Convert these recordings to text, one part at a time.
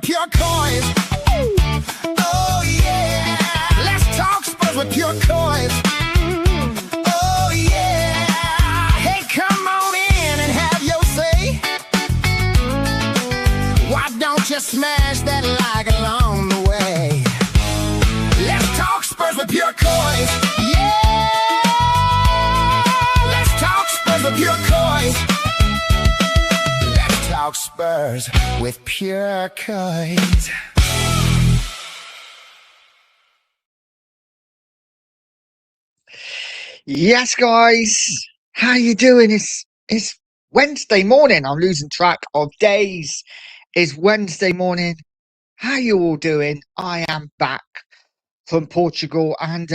pure Coys. Oh yeah, let's talk Spurs with pure Coys. Oh yeah, hey, come on in and have your say. Why don't you smash that like along the way? Let's talk Spurs with pure Coys. Yeah, let's talk Spurs with pure Coys. Let's talk Spurs with pure Coys. Yes, guys, how you doing? It's Wednesday morning. I'm losing track of days. It's Wednesday morning. How you all doing? I am back from Portugal and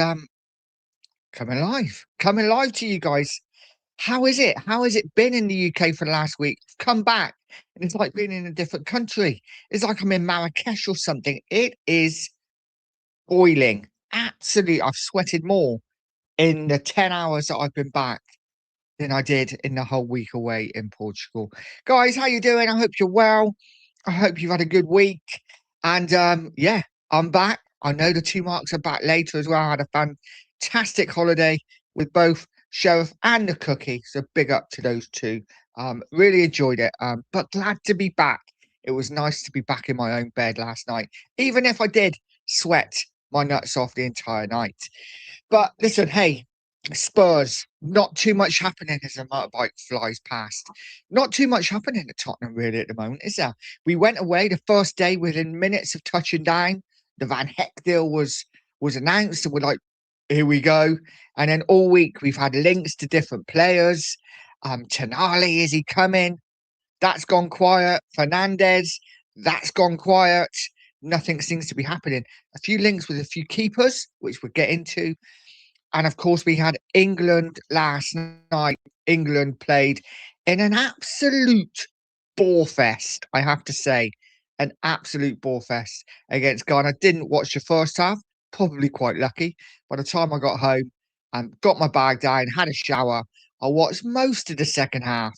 coming live to you guys. How is it? How has it been in the UK for the last week? Come back and it's like being in a different country. It's like I'm in Marrakesh or something. It is boiling. Absolutely, I've sweated more in the 10 hours that I've been back than I did in the whole week away in Portugal. Guys, how you doing? I hope you're well. I hope you've had a good week. And yeah, I'm back. I know the two marks are back later as well. I had a fantastic holiday with both Sheriff and the Cookie. So big up to those two. Really enjoyed it. But glad to be back. It was nice to be back in my own bed last night, even if I did sweat my nuts off the entire night. But listen, hey, Spurs, not too much happening as the motorbike flies past. Not too much happening at Tottenham really at the moment, is there? We went away the first day within minutes of touching down. The Van Heck deal was announced, and we're like, here we go. And then all week we've had links to different players. Tonali, is he coming? That's gone quiet. Fernandez, that's gone quiet. Nothing seems to be happening. A few links with a few keepers, which we'll get into. And of course, we had England last night. England played in an absolute bore fest, I have to say. An absolute bore fest against Ghana. Didn't watch the first half, probably quite lucky. By the time I got home and got my bag down, had a shower, I watched most of the second half.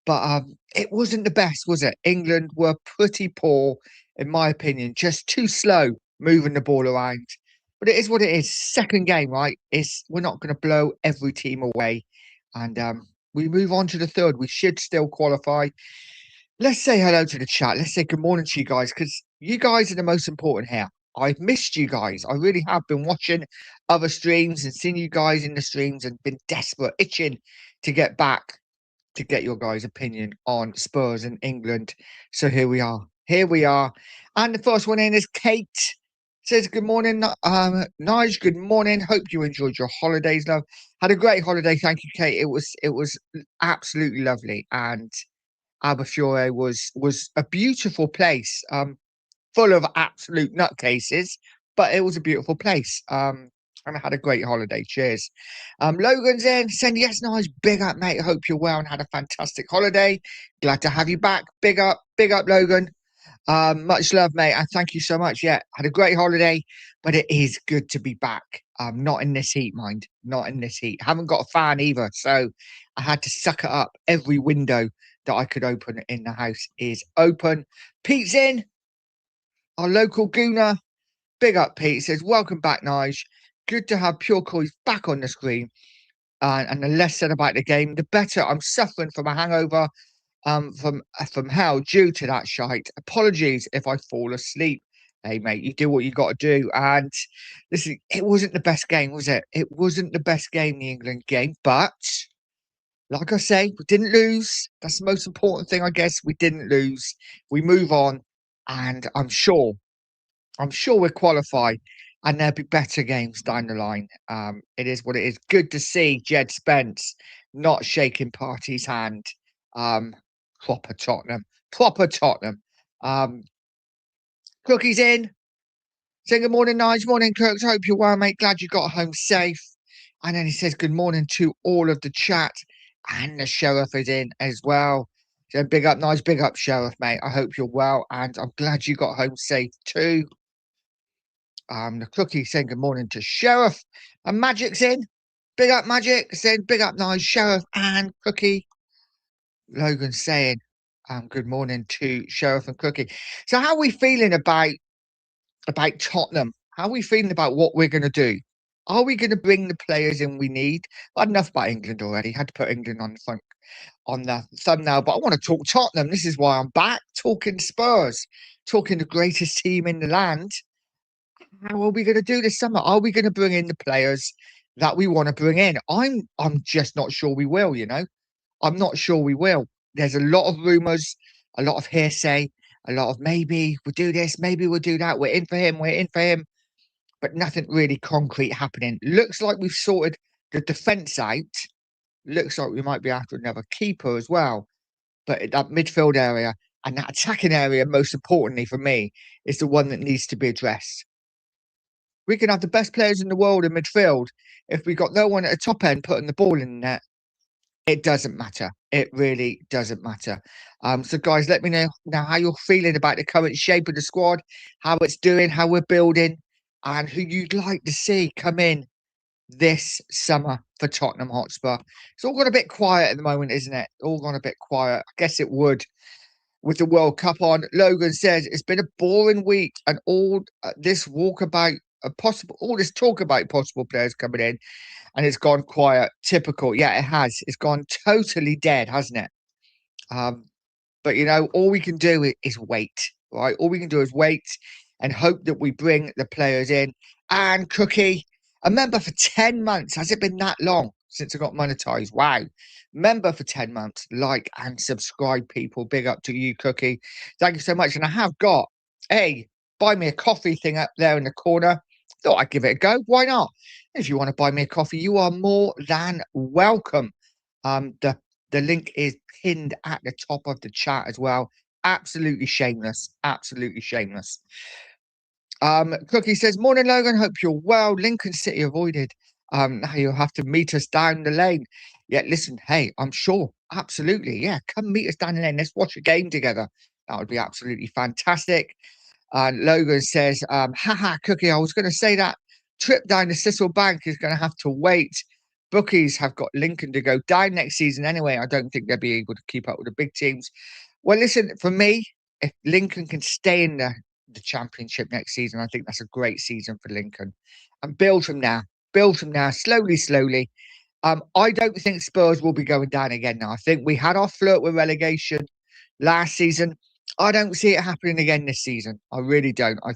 But it wasn't the best, was it? England were pretty poor, in my opinion, just too slow moving the ball around. But it is what it is. Second game, right? We're not going to blow every team away. And we move on to the third. We should still qualify. Let's say hello to the chat. Let's say good morning to you guys, because you guys are the most important here. I've missed you guys. I really have been watching other streams and seen you guys in the streams and been desperate, itching to get back to get your guys' opinion on Spurs and England. So here we are. Here we are. And the first one in is Kate. Says, good morning, Nige, good morning. Hope you enjoyed your holidays, love. Had a great holiday. Thank you, Kate. It was absolutely lovely. And Albufeira was a beautiful place, full of absolute nutcases, but it was a beautiful place. And I had a great holiday. Cheers. Logan's in, saying, yes, Nige, big up, mate. Hope you're well and had a fantastic holiday. Glad to have you back. Big up, Logan. Much love, mate, and thank you so much. Yeah, had a great holiday, but it is good to be back. Not in this heat, mind. Not in this heat. Haven't got a fan either, so I had to suck it up. Every window that I could open in the house is open. Pete's in. Our local gooner. Big up, Pete. Says, welcome back, Nige. Good to have Pure Coys back on the screen. And the less said about the game, the better. I'm suffering from a hangover. From hell due to that shite. Apologies if I fall asleep. Hey, mate, you do what you got to do. And listen, it wasn't the best game, was it? It wasn't the best game, the England game. But like I say, we didn't lose. That's the most important thing, I guess. We didn't lose. We move on, and I'm sure we'll qualify. And there'll be better games down the line. It is what it is. Good to see Jed Spence not shaking Party's hand. Proper Tottenham. Cookie's in. Saying good morning, Nige. Morning, Cooks. Hope you're well, mate. Glad you got home safe. And then he says good morning to all of the chat. And the Sheriff is in as well. So big up, Nige. Big up, Sheriff, mate. I hope you're well. And I'm glad you got home safe too. The Cookie saying good morning to Sheriff. And Magic's in. Big up, Magic. Saying big up, Nige, Sheriff and Cookie. Logan saying, Good morning to Sheriff and Cookie. So, how are we feeling about Tottenham? How are we feeling about what we're going to do? Are we going to bring the players in we need? I had enough about England already. Had to put England on the front on the thumbnail, but I want to talk Tottenham. This is why I'm back talking Spurs, talking the greatest team in the land. How are we going to do this summer? Are we going to bring in the players that we want to bring in? I'm just not sure we will. I'm not sure we will. There's a lot of rumours, a lot of hearsay, a lot of maybe we'll do this, maybe we'll do that. We're in for him. We're in for him, but nothing really concrete happening. Looks like we've sorted the defence out. Looks like we might be after another keeper as well. But that midfield area and that attacking area, most importantly for me, is the one that needs to be addressed. We can have the best players in the world in midfield. If we got no one at the top end putting the ball in the net, it doesn't matter. It really doesn't matter. So, guys, let me know now how you're feeling about the current shape of the squad, how it's doing, how we're building, and who you'd like to see come in this summer for Tottenham Hotspur. It's all gone a bit quiet at the moment, isn't it? All gone a bit quiet. I guess it would with the World Cup on. Logan says it's been a boring week, and all this walkabout, all this talk about possible players coming in, and it's gone quiet. Typical. Yeah, it has. It's gone totally dead, hasn't it? But all we can do is wait, right? All we can do is wait and hope that we bring the players in. And Cookie, a member for 10 months. Has it been that long since I got monetized? Wow. Member for 10 months. Like and subscribe, people. Big up to you, Cookie. Thank you so much. And I have got a buy me a coffee thing up there in the corner. Thought I'd give it a go. Why not? If you want to buy me a coffee, you are more than welcome. The link is pinned at the top of the chat as well. Absolutely shameless. Absolutely shameless. Cookie says, morning, Logan. Hope you're well. Lincoln City avoided. Now you'll have to meet us down the lane. Yeah, listen, hey, I'm sure. Absolutely. Yeah, come meet us down the lane. Let's watch a game together. That would be absolutely fantastic. And Logan says, haha, Cookie, I was going to say that trip down to Cecil Bank is going to have to wait. Bookies have got Lincoln to go down next season anyway. I don't think they'll be able to keep up with the big teams. Well, listen, for me, if Lincoln can stay in the championship next season, I think that's a great season for Lincoln. And build from now, slowly, slowly. I don't think Spurs will be going down again now. I think we had our flirt with relegation last season. I don't see it happening again this season. I really don't. I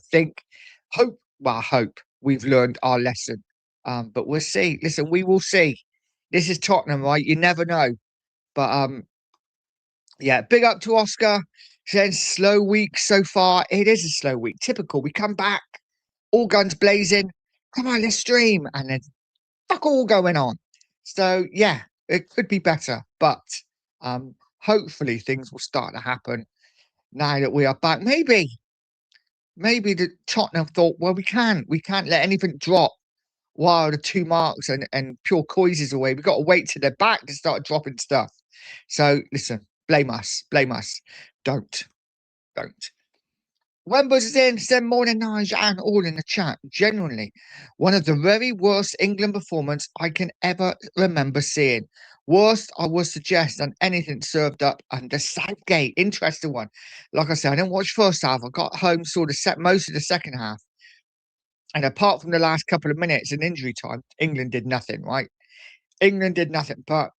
hope we've learned our lesson. But we'll see. Listen, we will see. This is Tottenham, right? You never know. But yeah, big up to Oscar. Saying slow week so far. It is a slow week. Typical. We come back, all guns blazing. Come on, let's stream. And then fuck all going on. So yeah, it could be better. But hopefully things will start to happen now that we are back. Maybe the Tottenham thought, well, we can't let anything drop while the 2 marks and pure Coys is away. We've got to wait till they're back to start dropping stuff. So listen, blame us. Don't. Wembers is in, said morning, Nige, and all in the chat. Genuinely, one of the very worst England performance I can ever remember seeing. Worst, I would suggest, than anything served up under Southgate. Interesting one. Like I said, I didn't watch first half. I got home, saw most of the second half. And apart from the last couple of minutes in injury time, England did nothing, right? England did nothing. But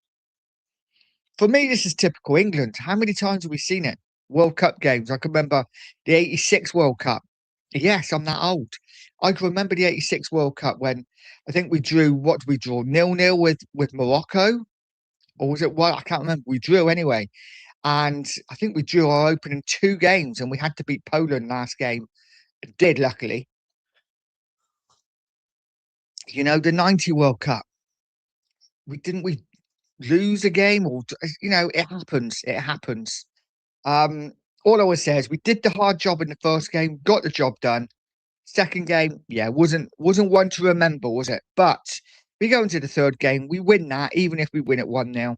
for me, this is typical England. How many times have we seen it? World Cup games. I can remember the 86 World Cup. Yes, I'm that old. I can remember the 86 World Cup when I think we drew, what did we draw? 0-0 with Morocco? Or was it what? I can't remember. We drew anyway. And I think we drew our opening 2 games and we had to beat Poland last game. It did, luckily. The 90 World Cup. We lose a game, or it happens. It happens. All I would say is we did the hard job in the first game, got the job done. Second game, yeah, wasn't one to remember, was it? But we go into the third game, we win that. Even if we win at 1-0,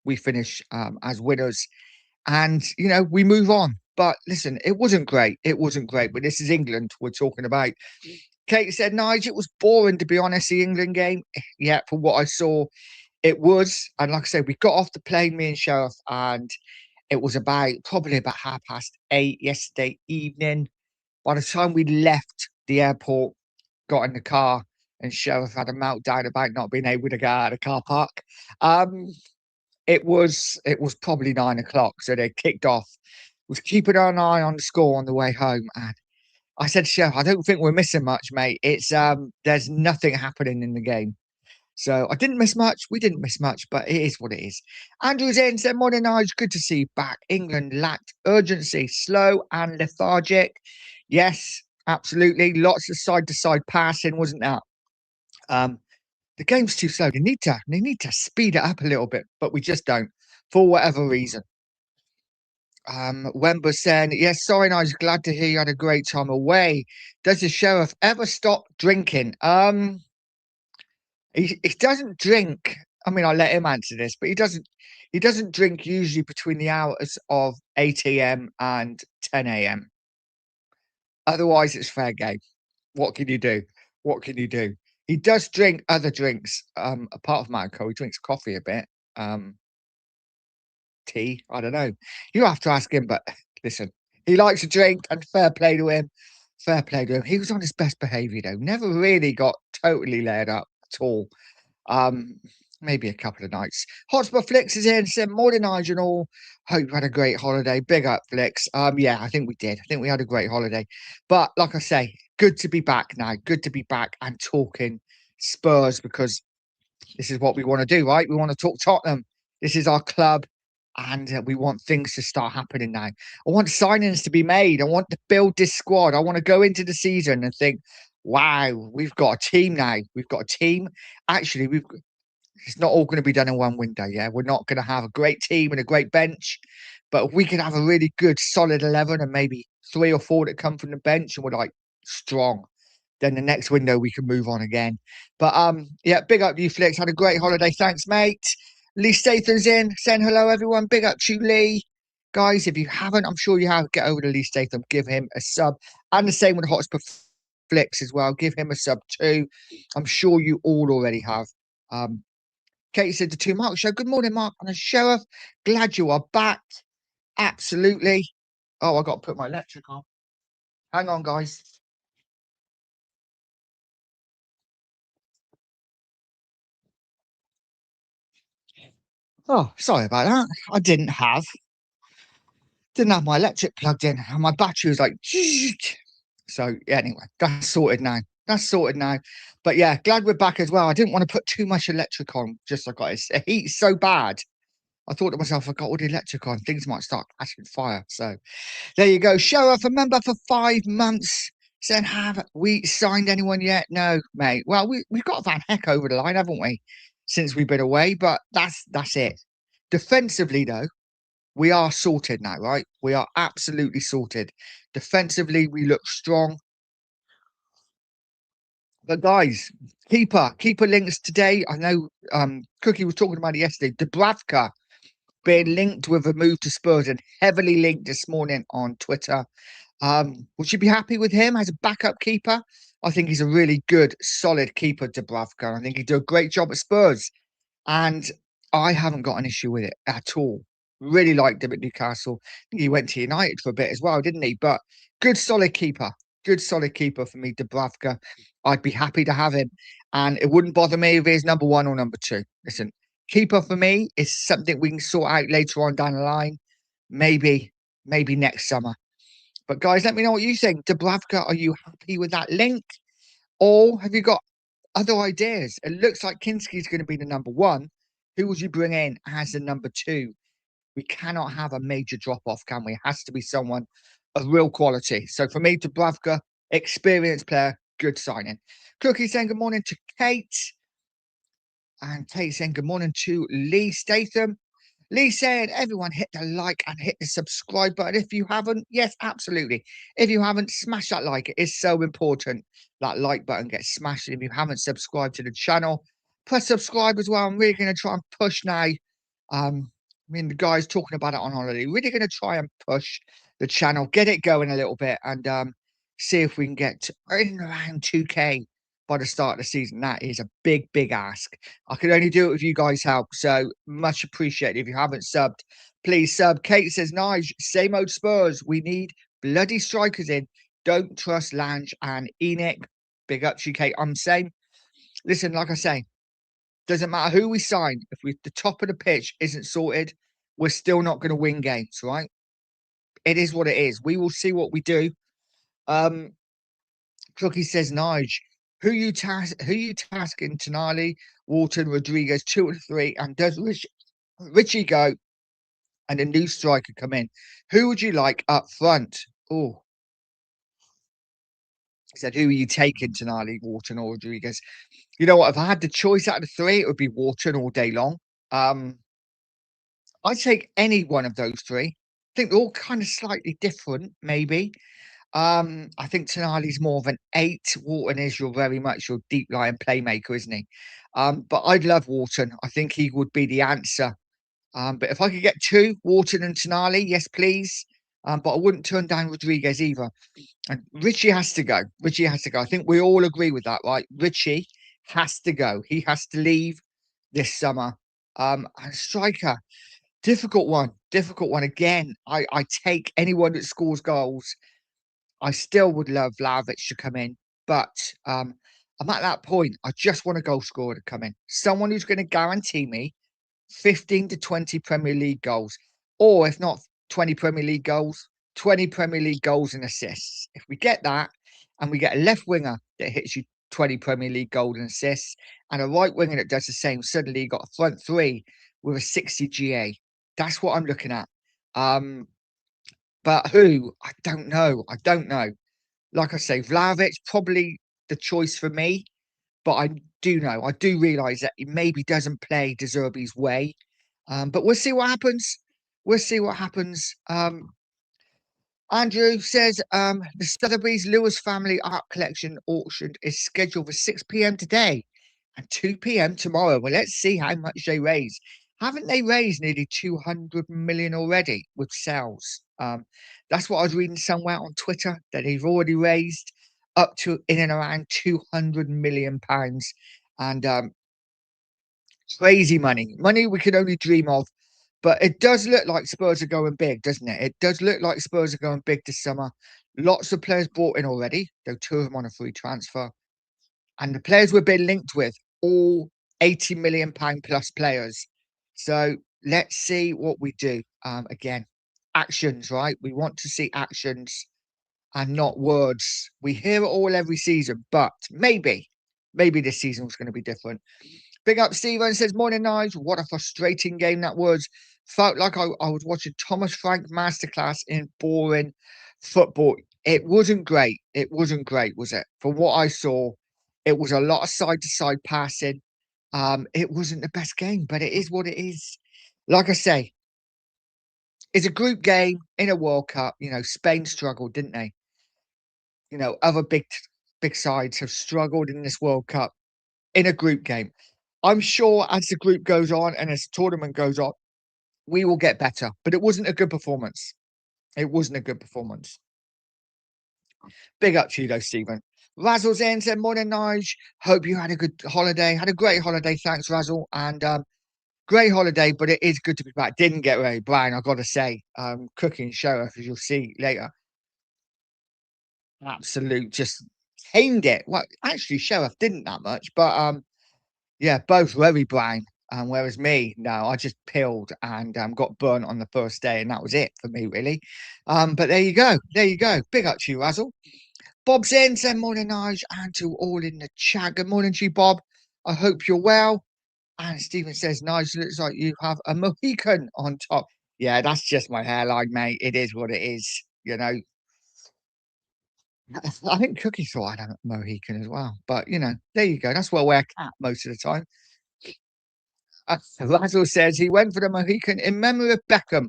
we finish as winners, and we move on. But listen, it wasn't great. But this is England we're talking about. Kate said, Nigel, it was boring, to be honest, the England game. Yeah, from what I saw, it was. And like I said, we got off the plane, me and Sheriff, and It was probably about 8:30 yesterday evening. By the time we left the airport, got in the car, and Sheriff had a meltdown about not being able to get out of the car park. It was probably 9 o'clock, so they kicked off. Was keeping an eye on the score on the way home, and I said, "Chef, I don't think we're missing much, mate. It's there's nothing happening in the game." So I didn't miss much. We didn't miss much, but it is what it is. Andrew's in said, "Morning, Nige. Good to see you back. England lacked urgency, slow and lethargic." Yes, absolutely. Lots of side-to-side passing, wasn't that? The game's too slow. They need to speed it up a little bit, but we just don't, for whatever reason. Wemba saying, "Yes, sorry, I was glad to hear you had a great time away. Does the sheriff ever stop drinking?" He doesn't drink. I mean, I'll let him answer this, but he doesn't drink usually between the hours of 8 a.m. and 10 a.m. Otherwise, it's fair game. What can you do? What can you do? He does drink other drinks, apart from alcohol. He drinks coffee a bit. Tea. I don't know. You have to ask him, but listen, he likes to drink, and fair play to him. Fair play to him. He was on his best behaviour though. Never really got totally laid up at all. Um, Maybe a couple of nights. Hotspot Flicks is in. Said, "Morning, Nigel and all. Hope you had a great holiday." Big up, Flicks. Yeah, I think we did. I think we had a great holiday. But like I say, good to be back now. Good to be back and talking Spurs, because this is what we want to do, right? We want to talk Tottenham. This is our club, and we want things to start happening now. I want signings to be made. I want to build this squad. I want to go into the season and think, wow, we've got a team now. We've got a team. Actually, it's not all going to be done in one window. Yeah, we're not going to have a great team and a great bench, but if we can have a really good, solid 11 and maybe 3 or 4 that come from the bench, and we're like strong, then the next window we can move on again. But yeah, big up you, Flicks. Had a great holiday. Thanks, mate. Lee Statham's in, saying hello, everyone. Big up to you, Lee. Guys, if you haven't, I'm sure you have, get over to Lee Statham, give him a sub. And the same with Hotspur Flicks as well. Give him a sub too. I'm sure you all already have. Katie said to Two Mark Show, "Good morning, Mark and the Sheriff. Glad you are back." Absolutely. Oh, I got to put my electric on. Hang on, guys. Oh, sorry about that. I didn't have my electric plugged in, and my battery was like, so yeah, anyway, that's sorted now. That's sorted now. But yeah, glad we're back as well. I didn't want to put too much electric on, just like the heat's so bad. I thought to myself, I got all the electric on, things might start catching fire. So there you go. Sheriff, a member for 5 months. Said, "Have we signed anyone yet?" No, mate. Well, we've got Van Heck over the line, haven't we? Since we've been away, but that's it. Defensively, though, we are sorted now, right? We are absolutely sorted. Defensively, we look strong. But guys, keeper links today. I know Cookie was talking about it yesterday. Dubravka being linked with a move to Spurs, and heavily linked this morning on Twitter. Would you be happy with him as a backup keeper? I think he's a really good, solid keeper, Dubravka. I think he'd do a great job at Spurs. And I haven't got an issue with it at all. Really liked him at Newcastle. I think he went to United for a bit as well, didn't he? But good, solid keeper. Good, solid keeper for me, Dubravka. I'd be happy to have him. And it wouldn't bother me if he's number 1 or number 2. Listen, keeper for me is something we can sort out later on down the line. Maybe next summer. But guys, let me know what you think. Dubravka, are you happy with that link? Or have you got other ideas? It looks like Kinski's going to be the number 1. Who would you bring in as the number 2? We cannot have a major drop-off, can we? It has to be someone of real quality. So for me, Dubravka, experienced player, good signing. Cookie saying good morning to Kate. And Kate saying good morning to Lee Statham. Lee saying, "Everyone hit the like and hit the subscribe button if you haven't." Yes, absolutely. If you haven't, smash that like. It is so important. That like button gets smashed. If you haven't subscribed to the channel, press subscribe as well. I'm really going to try and push now. The guys talking about it on holiday. Really going to try and push the channel, get it going a little bit, and see if we can get in around 2K by the start of the season. That is a big, big ask. I can only do it with you guys' help. So much appreciated. If you haven't subbed, please sub. Kate says, Nige, same old Spurs. We need bloody strikers in. Don't trust Lange and Enoch. Big up to you, Kate. I'm saying, listen, like I say, doesn't matter who we sign. If the top of the pitch isn't sorted, we're still not going to win games, right? It is what it is. We will see what we do. Cookie says, Nige, who you tasking Tonali, Walton, Rodriguez, 2 and 3, and does Richie go and a new striker come in? Who would you like up front? Oh, he said, who are you taking, Tonali, Walton, or Rodriguez? You know what? If I had the choice out of 3, it would be Walton all day long. I'd take any one of those 3. I think they're all kind of slightly different, maybe. I think Tonali's more of an 8. Walton is very much your deep lying playmaker, isn't he? But I'd love Walton. I think he would be the answer. But if I could get 2, Walton and Tonali, yes, please. But I wouldn't turn down Rodriguez either. And Richie has to go. Richie has to go. I think we all agree with that, right? Richie has to go. He has to leave this summer. And striker, difficult one. Difficult one. Again, I take anyone that scores goals. I still would love Vlahovic to come in, but I'm at that point. I just want a goal scorer to come in. Someone who's going to guarantee me 15 to 20 Premier League goals, or if not 20 Premier League goals, 20 Premier League goals and assists. If we get that, and we get a left winger that hits you 20 Premier League goals and assists, and a right winger that does the same, suddenly you got a front 3 with a 60 GA. That's what I'm looking at. But who? I don't know. I don't know. Like I say, Vlahovic probably the choice for me, but I do realise that he maybe doesn't play De Zerbi's way. But we'll see what happens. We'll see what happens. Andrew says the Sotheby's Lewis family art collection auction is scheduled for 6 p.m. today and 2 p.m. tomorrow. Well, let's see how much they raise. Haven't they raised nearly 200 million already with sales? That's what I was reading somewhere on Twitter, that they've already raised up to in and around 200 million pounds. And crazy money we could only dream of. But it does look like Spurs are going big, doesn't it? It does look like Spurs are going big this summer. Lots of players brought in already, though 2 of them on a free transfer. And the players we've been linked with, all 80 million pound plus players. So let's see what we do. Again, actions, right? We want to see actions and not words. We hear it all every season, but maybe this season was going to be different. Big up Steven says, morning, Nige. What a frustrating game that was. Felt like I was watching Thomas Frank masterclass in boring football. It wasn't great. It wasn't great, was it? From what I saw, it was a lot of side-to-side passing. It wasn't the best game, but it is what it is. Like I say, it's a group game in a World Cup. You know, Spain struggled, didn't they? You know, other big sides have struggled in this World Cup in a group game. I'm sure as the group goes on and as the tournament goes on, we will get better. But it wasn't a good performance. It wasn't a good performance. Big up to you though, Stephen. Razzle's in, said, morning, Nige. Hope you had a good holiday. Had a great holiday. Thanks, Razzle. And great holiday, but it is good to be back. Didn't get very Brian, I've got to say. Cooking Sheriff, as you'll see later. Absolute, just tamed it. Well, actually, Sheriff didn't that much, but yeah, both very brown. Whereas me, no, I just peeled and got burnt on the first day, and that was it for me, really. But there you go. There you go. Big up to you, Razzle. Bob's in, said morning, Nige, and to all in the chat. Good morning to you, Bob. I hope you're well. And Stephen says, Nige, looks like you have a Mohican on top. Yeah, that's just my hairline, mate. It is what it is. You know, I think Cookie thought I'd have a Mohican as well. But, you know, there you go. That's why I wear a cap most of the time. Razzle says he went for the Mohican in memory of Beckham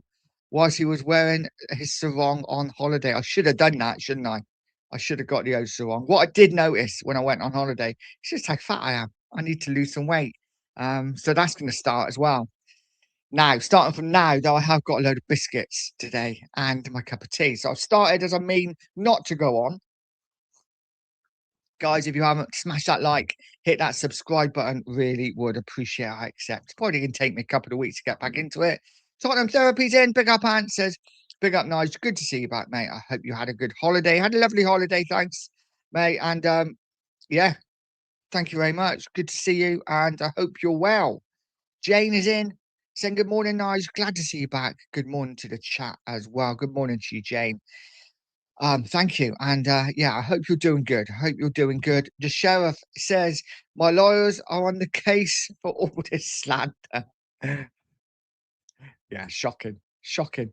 whilst he was wearing his sarong on holiday. I should have done that, shouldn't I? I should have got the old sarong. What I did notice when I went on holiday is just how fat I am. I need to lose some weight. So that's going to start as well. Now, starting from now, though, I have got a load of biscuits today and my cup of tea. So I've started as I mean not to go Guys, if you haven't, smash that like, hit that subscribe button. Really would appreciate it. I accept. Probably going to take me a couple of weeks to get back into it. Tottenham Therapy's in. Big up, Ant says. Big up, Nige. Good to see you back, mate. I hope you had a good holiday. Had a lovely holiday. Thanks, mate. And yeah, thank you very much. Good to see you. And I hope you're well. Jane is in. Saying good morning, Nige. Glad to see you back. Good morning to the chat as well. Good morning to you, Jane. Thank you. And yeah, I hope you're doing good. I hope you're doing good. The sheriff says my lawyers are on the case for all this slander. Yeah, shocking. Shocking.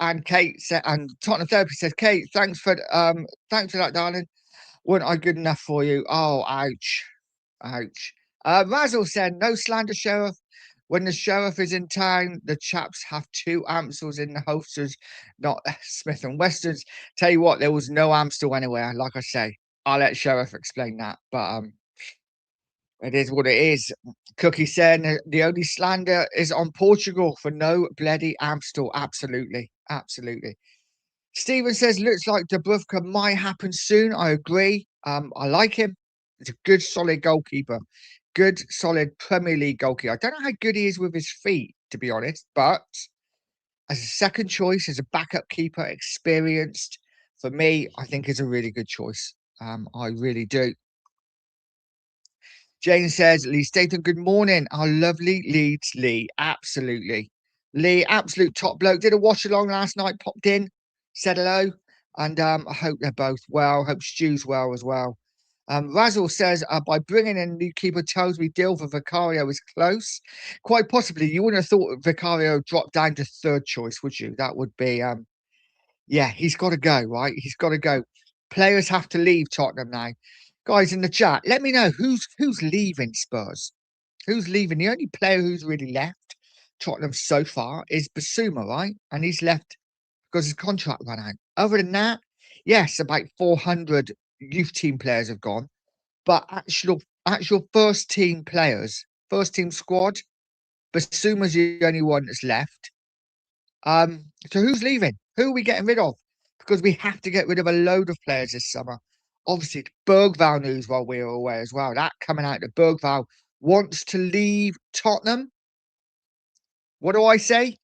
And Kate said, and Tottenham Therapy says, Kate, thanks for that, darling. Weren't I good enough for you? Oh, ouch. Ouch. Razzle said, no slander, sheriff. When the sheriff is in town, the chaps have 2 Amstels in the holsters, not Smith and Westons. Tell you what, there was no Amstel anywhere. Like I say, I'll let sheriff explain that. But it is what it is. Cookie saying the only slander is on Portugal for no bloody Amstel. Absolutely, absolutely. Stephen says looks like Dubravka might happen soon. I agree. I like him. He's a good, solid goalkeeper. Good, solid Premier League goalkeeper. I don't know how good he is with his feet, to be honest, but as a second choice, as a backup keeper, experienced, for me, I think is a really good choice. I really do. Jane says, Lee Statham, good morning. Our lovely Leeds Lee. Absolutely. Lee, absolute top bloke. Did a watch along last night, popped in, said hello. And I hope they're both well. Hope Stu's well as well. Razzle says, by bringing in a new keeper tells me deal for Vicario is close. Quite possibly, you wouldn't have thought Vicario dropped down to third choice, would you? That would be, yeah, he's got to go, right? He's got to go. Players have to leave Tottenham now. Guys in the chat, let me know who's leaving Spurs. Who's leaving? The only player who's really left Tottenham so far is Basuma, right? And he's left because his contract ran out. Other than that, yes, about 400 youth team players have gone, but actual first team players, first team squad, Basuma's the only one that's left. So who's leaving? Who are we getting rid of? Because we have to get rid of a load of players this summer. Obviously, Bergvall news while we were away as well. That coming out that Bergvall wants to leave Tottenham. What do I say?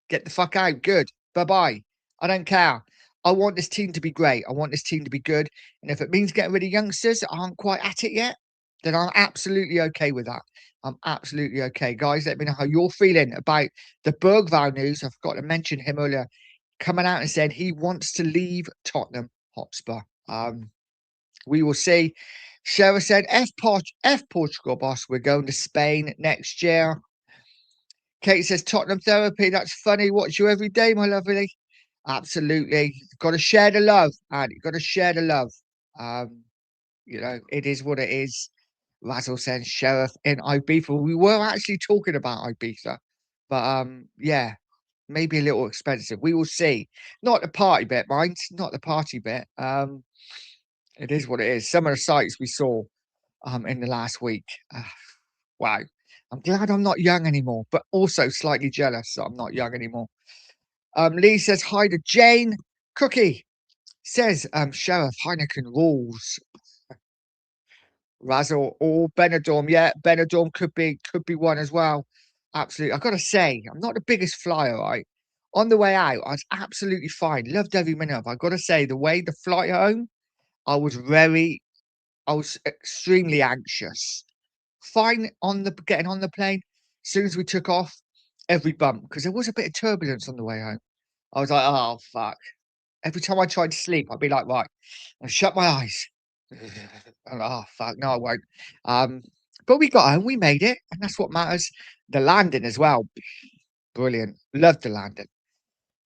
Get the fuck out. Good. Bye-bye. I don't care. I want this team to be great. I want this team to be good. And if it means getting rid of youngsters that aren't quite at it yet, then I'm absolutely okay with that. I'm absolutely okay. Guys, let me know how you're feeling about the Bergvall news. I forgot to mention him earlier. Coming out and said he wants to leave Tottenham Hotspur. We will see. Sarah said, F Portugal, boss. We're going to Spain next year. Kate says, Tottenham therapy. That's funny. Watch you every day, my lovely. Absolutely. Got to share the love, and you've got to share the love. You know, it is what it is. Razzle says, Sheriff in Ibiza. We were actually talking about Ibiza, but yeah, maybe a little expensive. We will see. Not the party bit, mind. Not the party bit. It is what it is. Some of the sites we saw in the last week. Wow. I'm glad I'm not young anymore, but also slightly jealous that I'm not young anymore. Lee says hi to Jane. Cookie says, Sheriff Heineken rules. Razzle or Benidorm. Yeah, Benidorm could be one as well. Absolutely. I've got to say, I'm not the biggest flyer, right? On the way out, I was absolutely fine. Loved every minute of it. I've got to say, the way the flight home, I was extremely anxious. Fine getting on the plane. As soon as we took off, every bump, because there was a bit of turbulence on the way home. I was like, oh fuck. Every time I tried to sleep, I'd be like, right, I'll shut my eyes. I'm like, oh fuck, no, I won't. But we got home, we made it, and that's what matters. The landing as well. Brilliant. Loved the landing.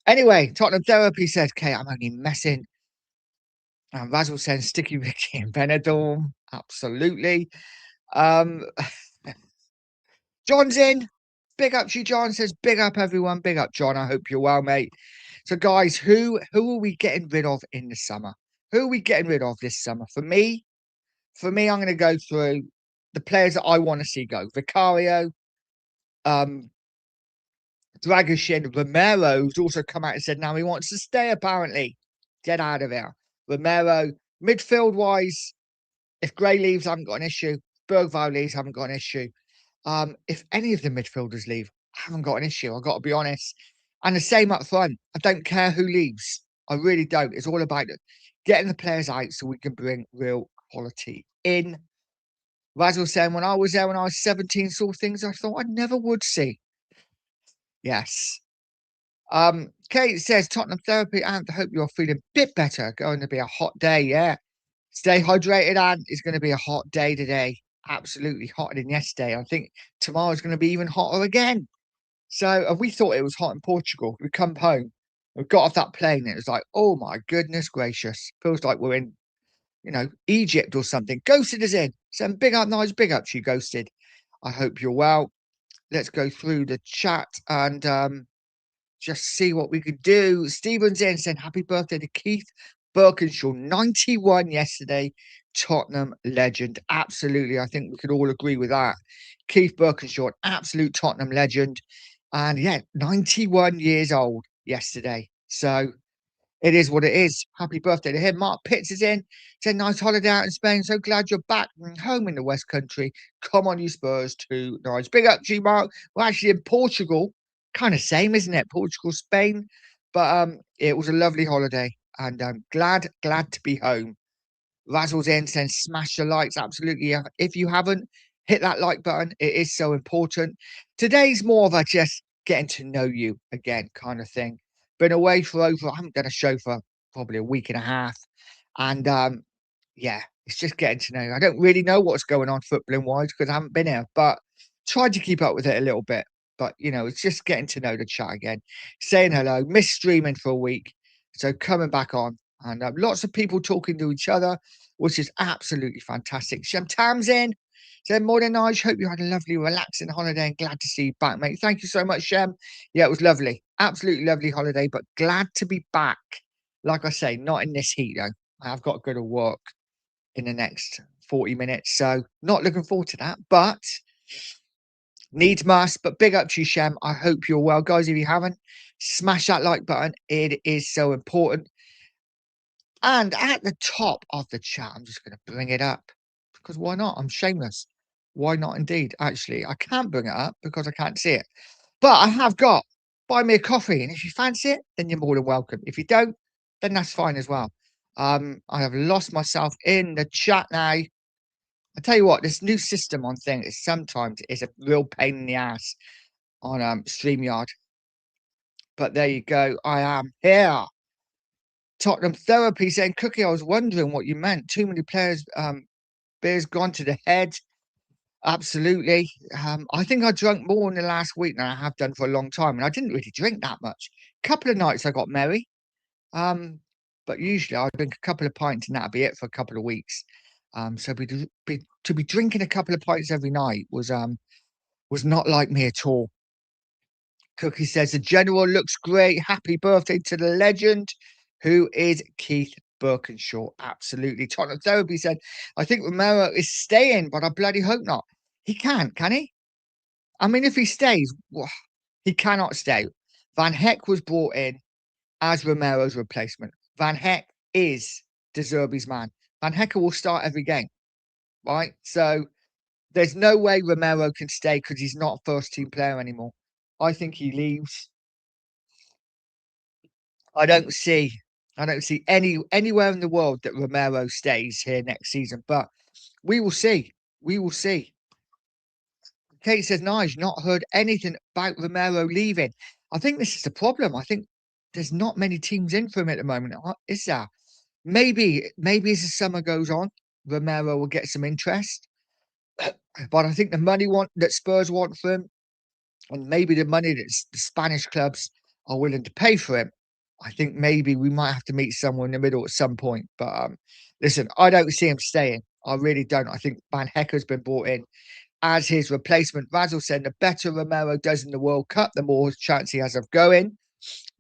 Anyway, Tottenham Therapy says, okay, I'm only messing. And Razzle says Sticky Ricky and Benidorm. Absolutely. John's in. Big up to you, John. Says big up everyone. Big up, John. I hope you're well, mate. So, guys, who are we getting rid of in the summer? Who are we getting rid of this summer? For me, I'm going to go through the players that I want to see go. Vicario, Dragoshin, Romero's also come out and said now he wants to stay, apparently. Get out of here. Romero, midfield-wise, If Gray leaves, I haven't got an issue. Bergvall leaves, I haven't got an issue. If any of the midfielders leave, I haven't got an issue. I've got to be honest. And the same up front. I don't care who leaves. I really don't. It's all about getting the players out so we can bring real quality in. Raz was saying, when I was there when I was 17, saw things I thought I never would see. Yes. Kate says, Tottenham therapy, and I hope you're feeling a bit better. Going to be a hot day, yeah. Stay hydrated, and it's going to be a hot day today. Absolutely hotter than yesterday. I think tomorrow's going to be even hotter again. So we thought it was hot in Portugal. We come home, we got off that plane, and it was like, oh my goodness gracious. Feels like we're in, Egypt or something. Ghosted us in. Some big up, nice big ups, you Ghosted. I hope you're well. Let's go through the chat and just see what we could do. Stephen's in saying happy birthday to Keith Birkinshaw, 91 yesterday. Tottenham legend. Absolutely. I think we could all agree with that. Keith Birkinshaw, absolute Tottenham legend. And yeah, 91 years old yesterday. So it is what it is. Happy birthday to him. Mark Pitts is in. Said nice holiday out in Spain. So glad you're back home in the West Country. Come on, you Spurs, too. Nice. Big up, G Mark. We're actually in Portugal. Kind of same, isn't it? Portugal, Spain. But it was a lovely holiday. And I'm glad to be home. Razzle's in saying smash the likes. Absolutely. If you haven't, hit that like button. It is so important. Today's more of a just getting to know you again kind of thing. Been away for I haven't done a show for probably a week and a half. And yeah, it's just getting to know you. I don't really know what's going on footballing wise because I haven't been here, but tried to keep up with it a little bit. But it's just getting to know the chat again, saying hello, missed streaming for a week. So coming back on and lots of people talking to each other, which is absolutely fantastic. Shem Tam's in. Said, morning, Nige. Hope you had a lovely, relaxing holiday and glad to see you back, mate. Thank you so much, Shem. Yeah, it was lovely. Absolutely lovely holiday, but glad to be back. Like I say, not in this heat, though. I've got to go to work in the next 40 minutes. So not looking forward to that, but needs must. But big up to you, Shem. I hope you're well. Guys, if you haven't, smash that like button. It is so important. And at the top of the chat, I'm just going to bring it up because why not? I'm shameless. Why not indeed? Actually, I can't bring it up because I can't see it. But I have got buy me a coffee. And if you fancy it, then you're more than welcome. If you don't, then that's fine as well. I have lost myself in the chat now. I tell you what, this new system on thing is sometimes is a real pain in the ass on StreamYard. But there you go. I am here. Tottenham therapy saying, Cookie, I was wondering what you meant. Too many players, beers gone to the head. Absolutely. I think I drank more in the last week than I have done for a long time. And I didn't really drink that much. Couple of nights I got merry. But usually I drink a couple of pints and that'll be it for a couple of weeks. So to be drinking a couple of pints every night was not like me at all. Cookie says the general looks great. Happy birthday to the legend, who is Keith Birkinshaw. Absolutely. Tottenham Therapy said, I think Romero is staying, but I bloody hope not. He can't, can he? I mean, if he stays, he cannot stay. Van Heck was brought in as Romero's replacement. Van Heck is De Zerbi's man. Van Heck will start every game, right? So there's no way Romero can stay because he's not a first team player anymore. I think he leaves. I don't see anywhere in the world that Romero stays here next season, but we will see. We will see. Kate says, Nige, not heard anything about Romero leaving. I think this is the problem. I think there's not many teams in for him at the moment. Is there? Maybe as the summer goes on, Romero will get some interest. But I think the money that Spurs want for him, and maybe the money that the Spanish clubs are willing to pay for him, I think maybe we might have to meet somewhere in the middle at some point. But listen, I don't see him staying. I really don't. I think Van Hecker's been brought in as his replacement. Razzle said the better Romero does in the World Cup, the more chance he has of going.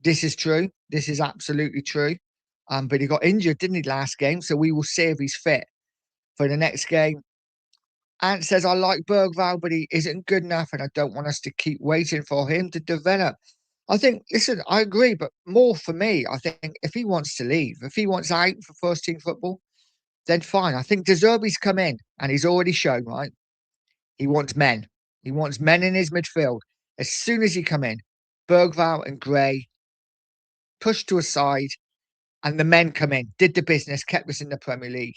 This is true. This is absolutely true. But he got injured, didn't he, last game? So we will see if he's fit for the next game. Ant says, I like Bergvall, but he isn't good enough, and I don't want us to keep waiting for him to develop. I think, listen, I agree, but more for me, I think if he wants to leave, if he wants out for first team football, then fine. I think De Zerbi's come in and he's already shown, right? He wants men. He wants men in his midfield. As soon as he come in, Bergvall and Gray pushed to a side, and the men come in, did the business, kept us in the Premier League.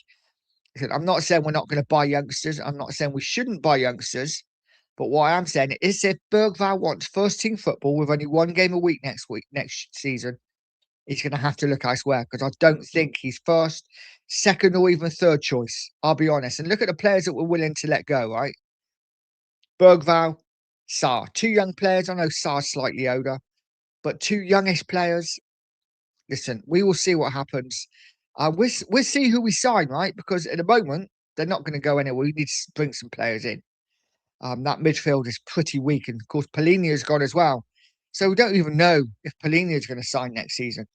I'm not saying we're not going to buy youngsters. I'm not saying we shouldn't buy youngsters. But what I am saying is if Bergvall wants first team football with only one game a week next season, he's going to have to look elsewhere because I don't think he's first, second, or even third choice. I'll be honest. And look at the players that we're willing to let go, right? Bergvall, Sarr. Two young players. I know Sarr's slightly older, but two youngish players. Listen, we will see what happens. We'll see who we sign, right? Because at the moment, they're not going to go anywhere. We need to bring some players in. That midfield is pretty weak. And of course, Polinia's gone as well. So we don't even know if Polina is going to sign next season.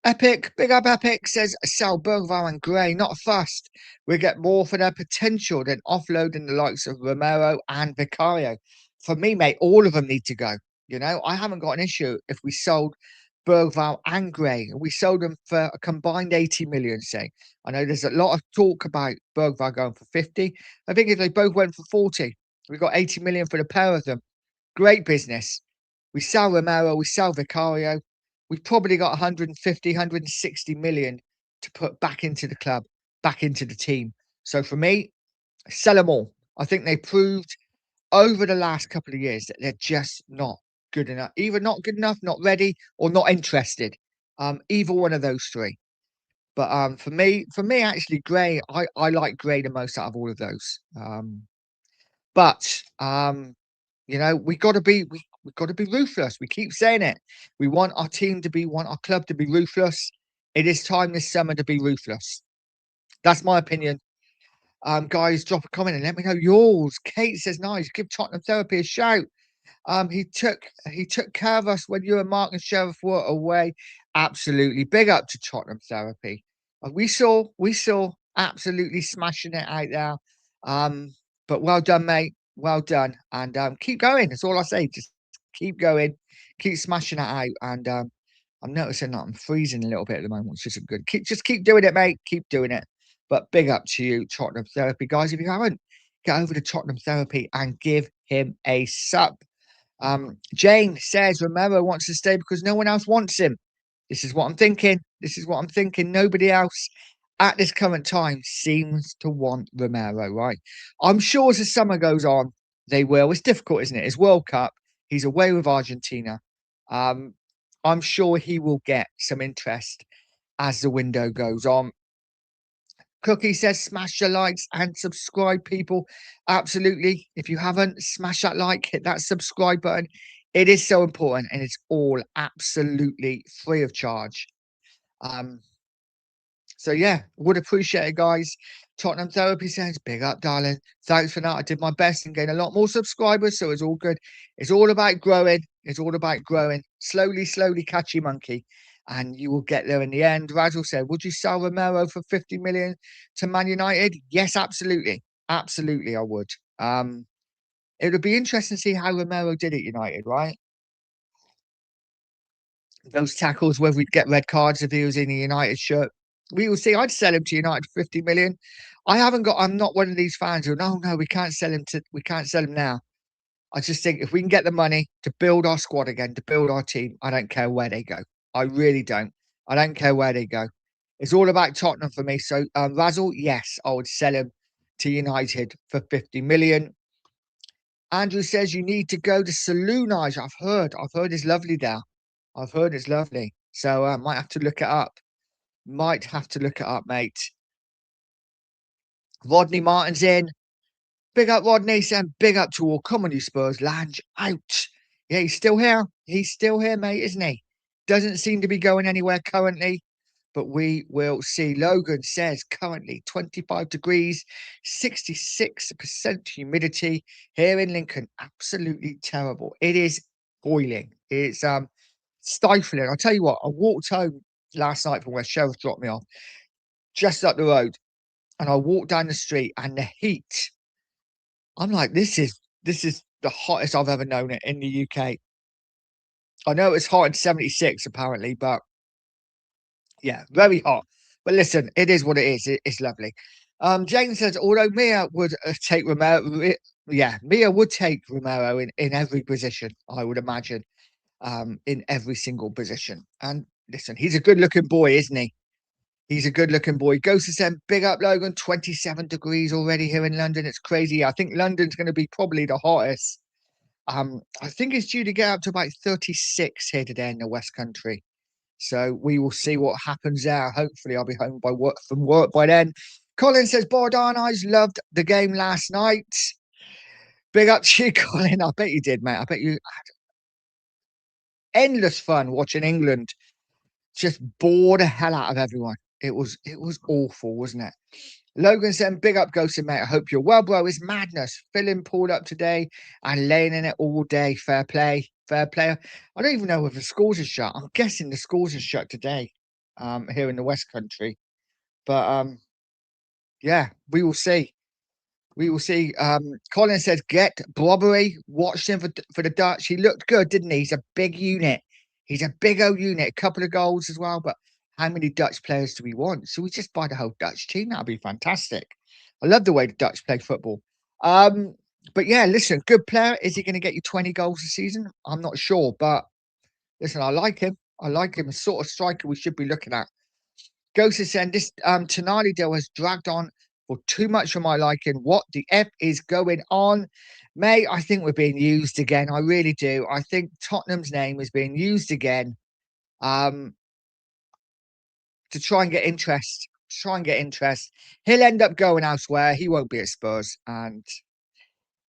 Epic, big up Epic, says sell Bergvall and Gray, not fast. We get more for their potential than offloading the likes of Romero and Vicario. For me, mate, all of them need to go. You know, I haven't got an issue if we sold Bergvall and Gray. We sold them for a combined 80 million, say. I know there's a lot of talk about Bergvall going for 50. I think if they both went for 40, we got 80 million for the pair of them. Great business. We sell Romero, we sell Vicario. We've probably got 150, 160 million to put back into the club, back into the team. So for me, sell them all. I think they proved over the last couple of years that they're just not good enough. Either not good enough, not ready, or not interested. Either one of those three. But for me, actually, Gray, I like Gray the most out of all of those. But you know, we got to be ruthless. We keep saying it. We want our club to be ruthless. It is time this summer to be ruthless. That's my opinion. Guys, drop a comment and let me know yours. Kate says, nice. Give Tottenham Therapy a shout. He took care of us when you and Mark and Sheriff were away. Absolutely. Big up to Tottenham Therapy. We saw absolutely smashing it out there. But well done, mate. Well done. And keep going. That's all I say. Just keep going. Keep smashing it out. And I'm noticing that I'm freezing a little bit at the moment, which isn't good. Just keep doing it, mate. Keep doing it. But big up to you, Tottenham Therapy. Guys, if you haven't, get over to Tottenham Therapy and give him a sub. Jane says Romero wants to stay because no one else wants him. This is what I'm thinking. Nobody else at this current time seems to want Romero, right? I'm sure as the summer goes on, they will. It's difficult, isn't it? It's World Cup. He's away with Argentina. I'm sure he will get some interest as the window goes on. Cookie says, smash the likes and subscribe, people. Absolutely. If you haven't, smash that like, hit that subscribe button. It is so important and it's all absolutely free of charge. So yeah, would appreciate it, guys. Tottenham Therapy says, big up, darling. Thanks for that. I did my best and gained a lot more subscribers, so it's all good. It's all about growing. Slowly, catchy monkey. And you will get there in the end. Razzle said, would you sell Romero for 50 million to Man United? Yes, absolutely. Absolutely, I would. It would be interesting to see how Romero did at United, right? Those tackles, whether we'd get red cards if he was in a United shirt. We will see. I'd sell him to United for 50 million. I'm not one of these fans who, no, we can't sell him now. I just think if we can get the money to build our squad again, to build our team, I don't care where they go. I really don't. I don't care where they go. It's all about Tottenham for me. So, Razzle, yes, I would sell him to United for 50 million. Andrew says you need to go to Saloonage. I've heard it's lovely there. I've heard it's lovely. So I might have to look it up. Mate. Rodney Martin's in. Big up, Rodney. Saying big up to all. Come on, you Spurs. Lange out. Yeah, he's still here. He's still here, mate, isn't he? Doesn't seem to be going anywhere currently, but we will see. Logan says currently 25 degrees, 66% humidity here in Lincoln. Absolutely terrible. It is boiling. It's stifling. I'll tell you what, I walked home last night from where Sheriff dropped me off, just up the road, and I walked down the street and the heat. I'm like, this is the hottest I've ever known it in the UK. I know it's hot in 76 apparently, but yeah, very hot. But listen, it is what it is. It's lovely. James says, although Mia would take Romero, yeah, Mia would take Romero in every position, I would imagine, in every single position. And listen, he's a good looking boy, isn't he? He's a good looking boy. Goes to send big up, Logan. 27 degrees already here in London. It's crazy. I think London's going to be probably the hottest. I think it's due to get up to about 36 here today in the West Country. So we will see what happens there. Hopefully, I'll be home from work by then. Colin says, Bordon, I loved the game last night. Big up to you, Colin. I bet you did, mate. I bet you had endless fun watching England just bore the hell out of everyone. It was awful, wasn't it? Logan said, big up, Ghosted, mate. I hope you're well, bro. It's madness. Filling pulled up today and laying in it all day. Fair play. Fair play. I don't even know if the schools are shut. I'm guessing the schools are shut today here in the West Country. But yeah, we will see. We will see. Colin says, get Brobbery. Watched him for the Dutch. He looked good, didn't he? He's a big unit. He's a big old unit. A couple of goals as well. But how many Dutch players do we want? So we just buy the whole Dutch team. That'd be fantastic. I love the way the Dutch play football. But yeah, listen, good player. Is he going to get you 20 goals a season? I'm not sure. But listen, I like him. I like him. The sort of striker we should be looking at. Ghost is saying this Tonali deal has dragged on for too much for my liking. What the F is going on? Mate, I think we're being used again. I really do. I think Tottenham's name is being used again to try and get interest. He'll end up going elsewhere. He won't be at Spurs. And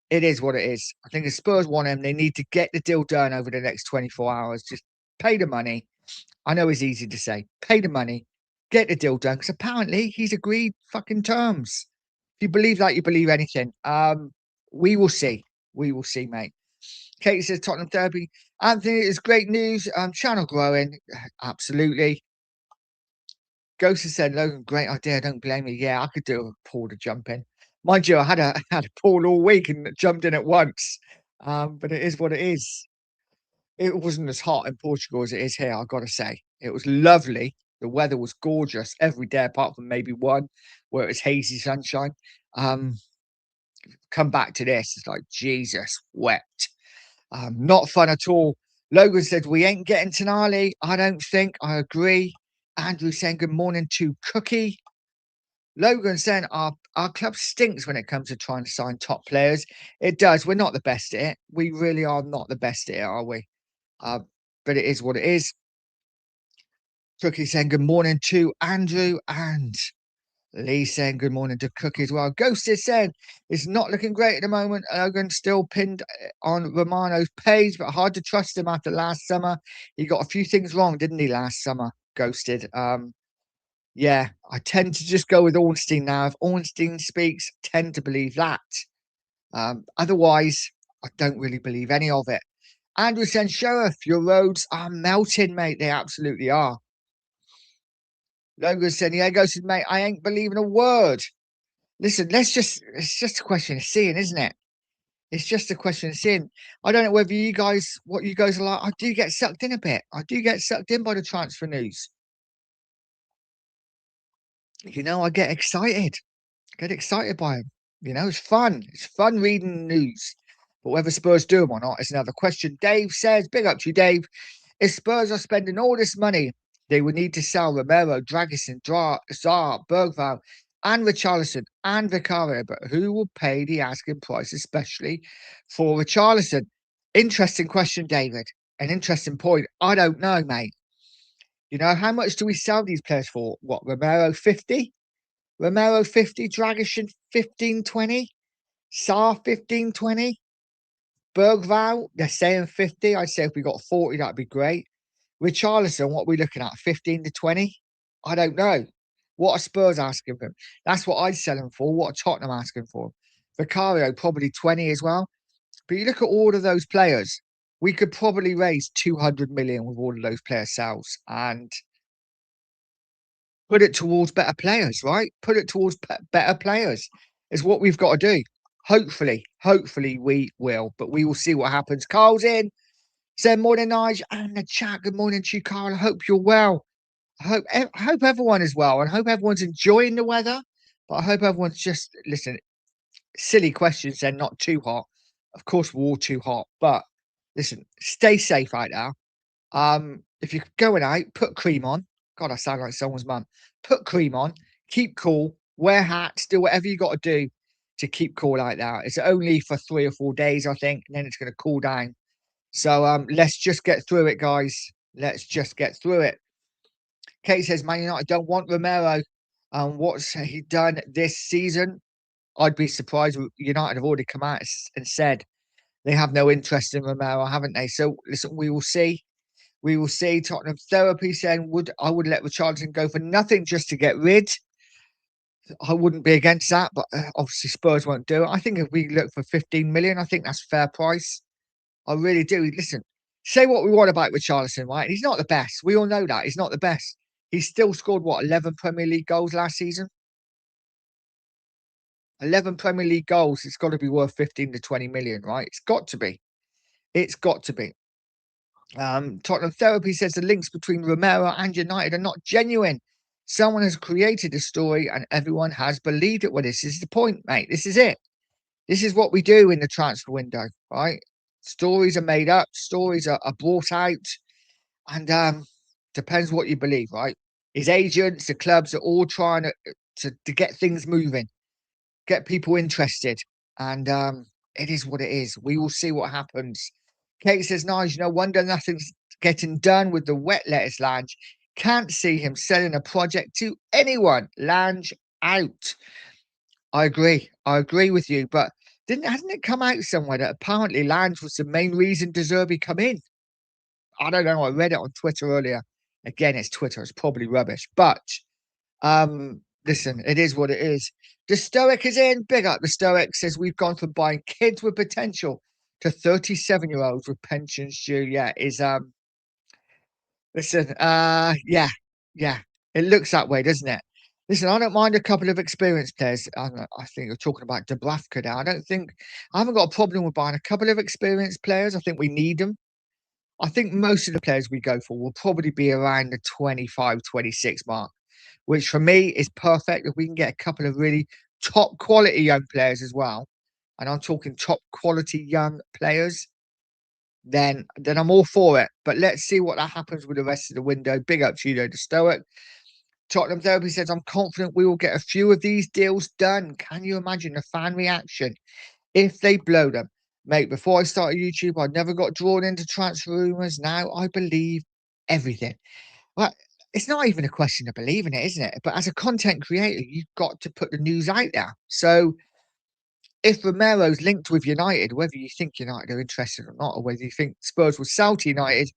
it is what it is. I think if Spurs want him, they need to get the deal done over the next 24 hours. Just pay the money. I know it's easy to say. Pay the money. Get the deal done. Because apparently he's agreed fucking terms. If you believe that, you believe anything. We will see. We will see, mate. Katie says Tottenham Derby. Anthony, it's great news. Channel growing. Absolutely. Ghost has said, Logan, great idea. Don't blame me. Yeah, I could do a Paul to jump in. Mind you, I had a Paul all week and jumped in at once. But it is what it is. It wasn't as hot in Portugal as it is here, I've got to say. It was lovely. The weather was gorgeous every day, apart from maybe one where it was hazy sunshine. Come back to this, it's like, Jesus wept. Not fun at all. Logan said, we ain't getting Tonali. I don't think. I agree. Andrew saying, good morning to Cookie. Logan saying, our club stinks when it comes to trying to sign top players. It does. We're not the best at it. We really are not the best at it, are we? But it is what it is. Cookie saying good morning to Andrew and Lee saying good morning to Cookie as well. Ghost is saying it's not looking great at the moment. Logan still pinned on Romano's page, but hard to trust him after last summer. He got a few things wrong, didn't he, last summer? Ghosted. Yeah, I tend to just go with Ornstein now. If Ornstein speaks, tend to believe that. Otherwise, I don't really believe any of it. Andrew saying, Sheriff, your roads are melting, mate. They absolutely are. Logan said, yeah, Ghost said, mate, I ain't believing a word. Listen, it's just a question of seeing, isn't it? It's just a question of seeing. I don't know whether what you guys are like. I do get sucked in a bit. I do get sucked in by the transfer news. You know, I get excited. Get excited by them. You know, it's fun. It's fun reading the news. But whether Spurs do them or not is another question. Dave says, big up to you, Dave. If Spurs are spending all this money, they would need to sell Romero, Dragisin, Zar, Bergvall, and Richarlison and Vicario. But who will pay the asking price, especially for Richarlison? Interesting question, David. An interesting point. I don't know, mate. You know, how much do we sell these players for? What, Romero 50? Romero 50, Dragisin 15, 20, Saar 15, 20, Bergvall, they're saying 50. I'd say if we got 40, that'd be great. Richarlison, what are we looking at? 15 to 20? I don't know. What are Spurs asking for him? That's what I'd sell him for. What are Tottenham asking for? Vicario, probably 20 as well. But you look at all of those players, we could probably raise 200 million with all of those player sales and put it towards better players, right? Put it towards better players is what we've got to do. Hopefully we will, but we will see what happens. Carl's in. Say morning, Nige, and the chat. Good morning to you, Carl. I hope you're well. I hope everyone is well, and I hope everyone's enjoying the weather. But I hope everyone's just listen. Silly questions, they're not too hot. Of course, we're all too hot, but listen, stay safe out there. If you're going out, put cream on. God, I sound like someone's mum. Put cream on, keep cool, wear hats, do whatever you got to do to keep cool out there. It's only for 3 or 4 days, I think, and then it's going to cool down. So let's just get through it, guys. Let's just get through it. Kate says, Man United don't want Romero. What's he done this season? I'd be surprised. United have already come out and said they have no interest in Romero, haven't they? So listen, we will see. We will see. Tottenham Therapy saying, I would let Richarlison go for nothing just to get rid. I wouldn't be against that, but obviously Spurs won't do it. I think if we look for 15 million, I think that's a fair price. I really do. Listen, say what we want about Richarlison, right? He's not the best. We all know that. He's not the best. He's still scored, 11 Premier League goals last season? 11 Premier League goals. It's got to be worth 15 to 20 million, right? It's got to be. It's got to be. Tottenham Therapy says the links between Romero and United are not genuine. Someone has created a story and everyone has believed it. Well, this is the point, mate. This is it. This is what we do in the transfer window, right? Stories are made up, stories are brought out, and depends what you believe, right? His agents, the clubs are all trying to get things moving, get people interested, and it is what it is. We will see what happens. Kate says, Nige, no wonder nothing's getting done with the wet lettuce lounge. Can't see him selling a project to anyone. Lounge out. I agree. I agree with you. But hasn't it come out somewhere that apparently Lounge was the main reason De Zerbi come in? I don't know. I read it on Twitter earlier. Again, it's Twitter. It's probably rubbish. But listen, it is what it is. The Stoic is in. Big up. The Stoic says we've gone from buying kids with potential to 37-year-olds with pensions due. Yeah, listen, yeah. It looks that way, doesn't it? Listen, I don't mind a couple of experienced players. I think you're talking about Dubravka now. I haven't got a problem with buying a couple of experienced players. I think we need them. I think most of the players we go for will probably be around the 25, 26 mark, which for me is perfect. If we can get a couple of really top quality young players as well, and I'm talking top quality young players, then I'm all for it. But let's see what that happens with the rest of the window. Big up to you, though, the Stoic. Tottenham Therapy says, I'm confident we will get a few of these deals done. Can you imagine the fan reaction if they blow them? Mate, before I started YouTube, I never got drawn into transfer rumours. Now I believe everything. Well, it's not even a question of believing it, isn't it? But as a content creator, you've got to put the news out there. So if Romero's linked with United, whether you think United are interested or not, or whether you think Spurs will sell to United,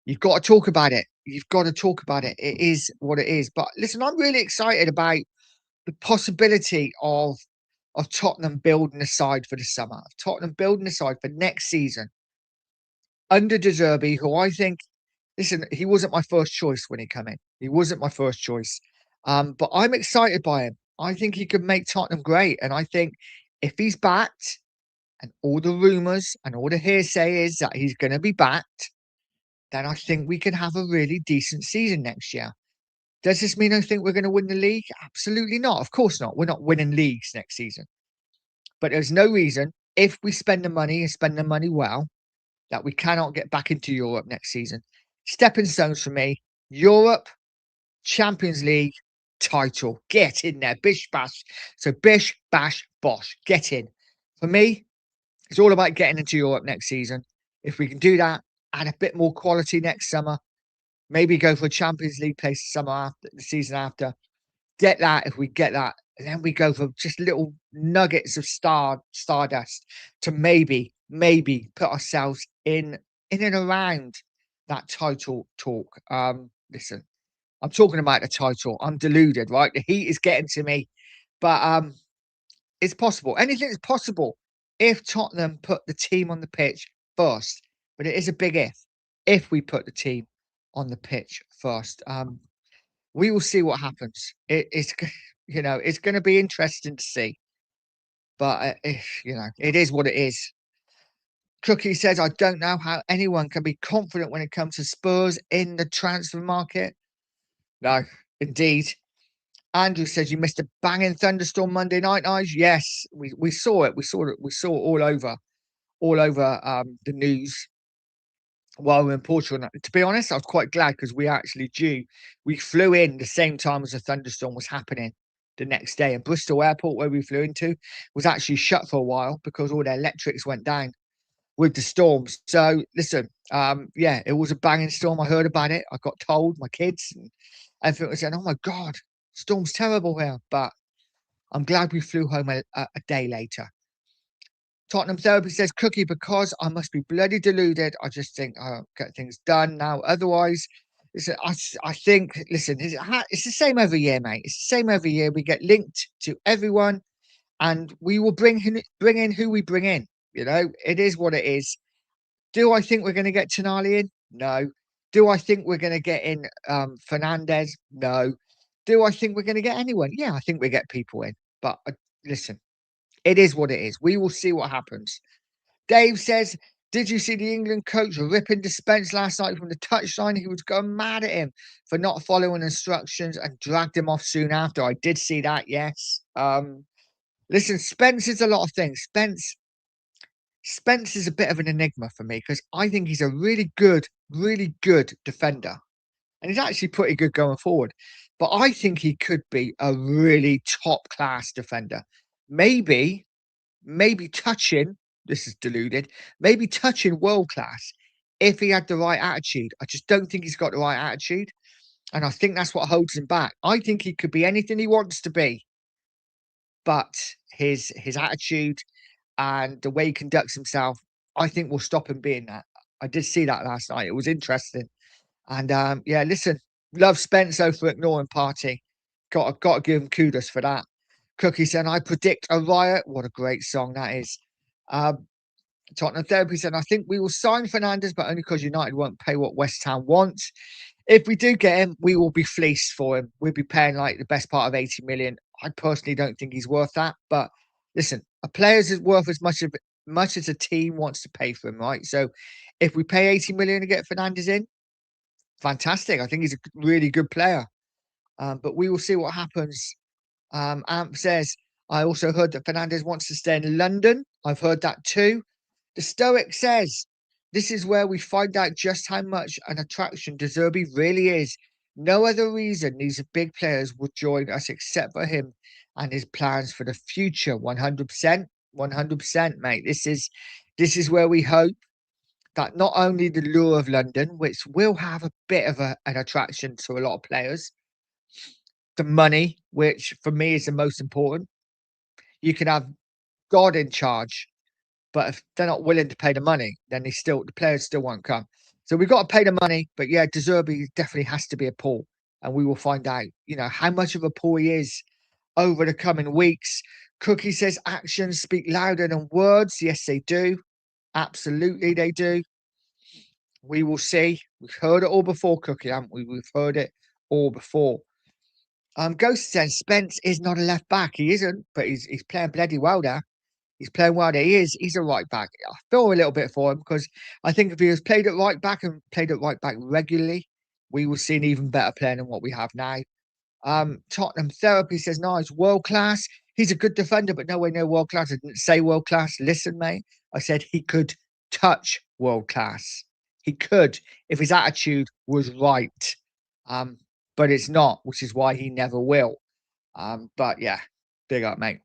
you've got to talk about it. You've got to talk about it. It is what it is. But listen, I'm really excited about the possibility of Tottenham building a side for the summer, of Tottenham building a side for next season under De Zerbi, who I think, listen, he wasn't my first choice when he came in. He wasn't my first choice. But I'm excited by him. I think he could make Tottenham great. And I think if he's backed, and all the rumours and all the hearsay is that he's going to be backed, then I think we can have a really decent season next year. Does this mean I think we're going to win the league? Absolutely not. Of course not. We're not winning leagues next season. But there's no reason, if we spend the money and spend the money well, that we cannot get back into Europe next season. Stepping stones for me, Europe, Champions League, title. Get in there. Bish, bash. So bish, bash, bosh. Get in. For me, it's all about getting into Europe next season. If we can do that, add a bit more quality next summer, maybe go for a Champions League place the season after. Get that. If we get that, and then we go for just little nuggets of stardust to maybe put ourselves in and around that title talk. Listen, I'm talking about the title. I'm deluded, right? The heat is getting to me, but it's possible. Anything is possible if Tottenham put the team on the pitch first. But it is a big if. If we put the team on the pitch first, we will see what happens. It's it's going to be interesting to see. But it is what it is. Cookie says, I don't know how anyone can be confident when it comes to Spurs in the transfer market. No, indeed. Andrew says you missed a banging thunderstorm Monday night, Nige. Yes, we saw it. We saw it. We saw it all over the news while we were in Portugal. And to be honest, I was quite glad because we flew in the same time as the thunderstorm was happening the next day. And Bristol Airport, where we flew into, was actually shut for a while because all the electrics went down with the storms. So listen, yeah, it was a banging storm. I heard about it. I got told, my kids and everything was saying, "Oh my God, storm's terrible here." But I'm glad we flew home a day later. Tottenham Therapy says, Cookie, because I must be bloody deluded. I just think I'll get things done now. Otherwise, listen, I think, listen, it's the same every year, mate. It's the same every year. We get linked to everyone and we will bring in who we bring in. You know, it is what it is. Do I think we're going to get Tonali in? No. Do I think we're going to get in Fernandez? No. Do I think we're going to get anyone? Yeah, I think we get people in. But listen, it is what it is. We will see what happens. Dave says, did you see the England coach ripping Spence last night from the touchline? He was going mad at him for not following instructions and dragged him off soon after. I did see that, yes. Listen, Spence is a lot of things. Spence is a bit of an enigma for me because I think he's a really good defender. And he's actually pretty good going forward. But I think he could be a really top class defender. Maybe touching, this is deluded, maybe touching world class if he had the right attitude. I just don't think he's got the right attitude. And I think that's what holds him back. I think he could be anything he wants to be. But his attitude and the way he conducts himself, I think will stop him being that. I did see that last night. It was interesting. And yeah, listen, love Spencer for ignoring Party. Got to give him kudos for that. Cookie said, I predict a riot. What a great song that is. Tottenham Therapy said, I think we will sign Fernandez, but only because United won't pay what West Ham wants. If we do get him, we will be fleeced for him. We'll be paying like the best part of 80 million. I personally don't think he's worth that. But listen, a player is worth as much as a team wants to pay for him, right? So if we pay 80 million to get Fernandez in, fantastic. I think he's a really good player. But we will see what happens. Amp says, I also heard that Fernandez wants to stay in London. I've heard that too. The Stoic says, this is where we find out just how much an attraction De Zerbi really is. No other reason these big players would join us except for him and his plans for the future. 100%, 100%, mate. This is where we hope that not only the lure of London, which will have a bit of an attraction to a lot of players, the money, which for me is the most important. You can have God in charge, but if they're not willing to pay the money, then the players still won't come. So we've got to pay the money, but yeah, De Zerbi definitely has to be a pull, and we will find out, how much of a pull he is over the coming weeks. Cookie says actions speak louder than words. Yes, they do. Absolutely, they do. We will see. We've heard it all before, Cookie, haven't we? We've heard it all before. Ghost says Spence is not a left back. He isn't, but he's playing bloody well there. He's playing well there. He's a right back. I feel a little bit for him because I think if he was played at right back and played at right back regularly, we will see an even better player than what we have now. Tottenham Therapy says, no, he's world class. He's a good defender, but nowhere near world class. I didn't say world class. Listen, mate, I said he could touch world class. He could if his attitude was right. But it's not, which is why he never will. But yeah, big up, mate.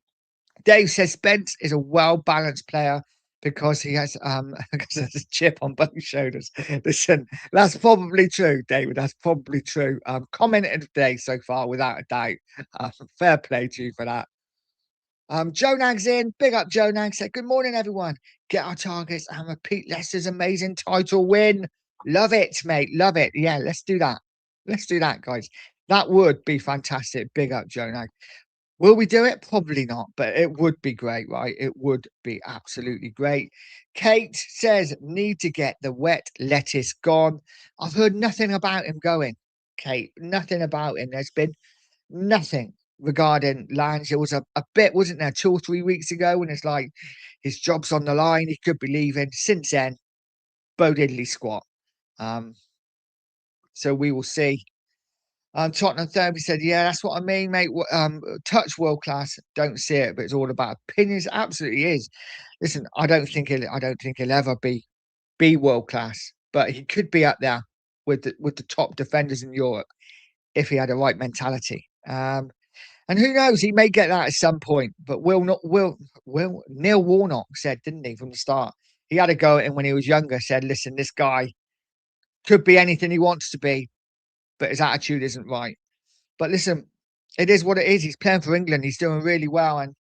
Dave says Spence is a well-balanced player because he has because there's a chip on both shoulders. Listen, that's probably true, David. That's probably true. Commented today so far, without a doubt. Fair play to you for that. Joe Nag's in. Big up, Joe Nag. Said, good morning, everyone. Get our targets and repeat Leicester's amazing title win. Love it, mate. Love it. Yeah, let's do that. Let's do that, guys. That would be fantastic. Big up, Joe Nag. Will we do it? Probably not, but it would be great, right? It would be absolutely great. Kate says, need to get the wet lettuce gone. I've heard nothing about him going, Kate. Nothing about him. There's been nothing regarding Lange. There was a bit, wasn't there, 2 or 3 weeks ago when it's like his job's on the line. He could be leaving. Since then, Bo Diddley squat. So we will see. Tottenham Therapy said, yeah, that's what I mean, mate. Touch world class. Don't see it, but it's all about opinions. Absolutely is. Listen, I don't think he'll ever be world class, but he could be up there with the top defenders in Europe if he had the right mentality. And who knows, he may get that at some point. But Will Neil Warnock said, didn't he, from the start? He had a go at him when he was younger. Said, listen, this guy could be anything he wants to be, but his attitude isn't right. But listen, it is what it is. He's playing for England. He's doing really well, and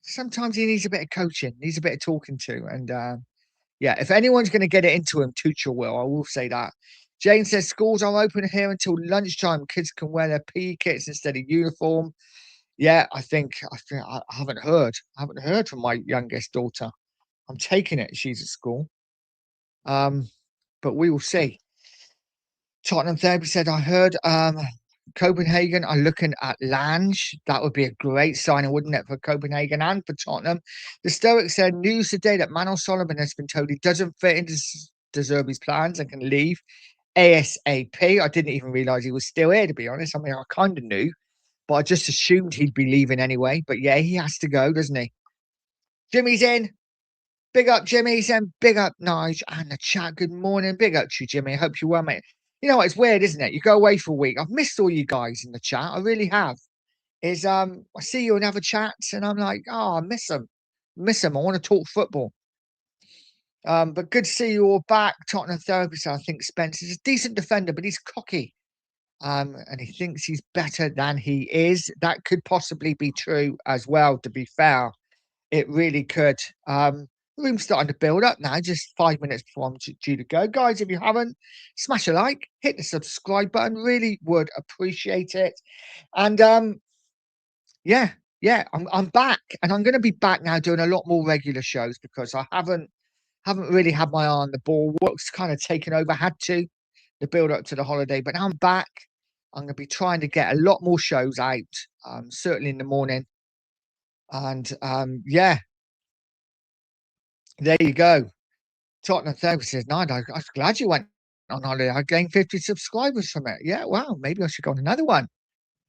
sometimes he needs a bit of coaching, needs a bit of talking to. And yeah, if anyone's going to get it into him, Tuchel will. I will say that. Jane says schools are open here until lunchtime. Kids can wear their PE kits instead of uniform. Yeah, I haven't heard. I haven't heard from my youngest daughter. I'm taking it. She's at school. But we will see. Tottenham Therapy said, I heard Copenhagen are looking at Lange. That would be a great signing, wouldn't it, for Copenhagen and for Tottenham? The Stoic said, news today that Manuel Solomon has been told he doesn't fit into De Zerbi's plans and can leave ASAP. I didn't even realise he was still here, to be honest. I mean, I kind of knew, but I just assumed he'd be leaving anyway. But yeah, he has to go, doesn't he? Jimmy's in. Big up, Jimmy. And big up, Nige. And the chat, good morning. Big up to you, Jimmy. I hope you're well, mate. You know what? It's weird, isn't it? You go away for a week. I've missed all you guys in the chat. I really have. I see you in other chats, and I'm like, oh, I miss them. I want to talk football. But good to see you all back. Tottenham Therapist, I think Spencer's a decent defender, but he's cocky. And he thinks he's better than he is. That could possibly be true as well, to be fair. It really could. The room's starting to build up now, just 5 minutes before I'm due to go. Guys, if you haven't, smash a like, hit the subscribe button. Really would appreciate it. And yeah, I'm back. And I'm going to be back now doing a lot more regular shows because I haven't really had my eye on the ball. Work's kind of taken over, had to, the build up to the holiday. But now I'm back. I'm going to be trying to get a lot more shows out, certainly in the morning. And yeah, there you go. Tottenham Therapy says, no, I'm glad you went on holiday. I gained 50 subscribers from it. Yeah, wow, maybe I should go on another one.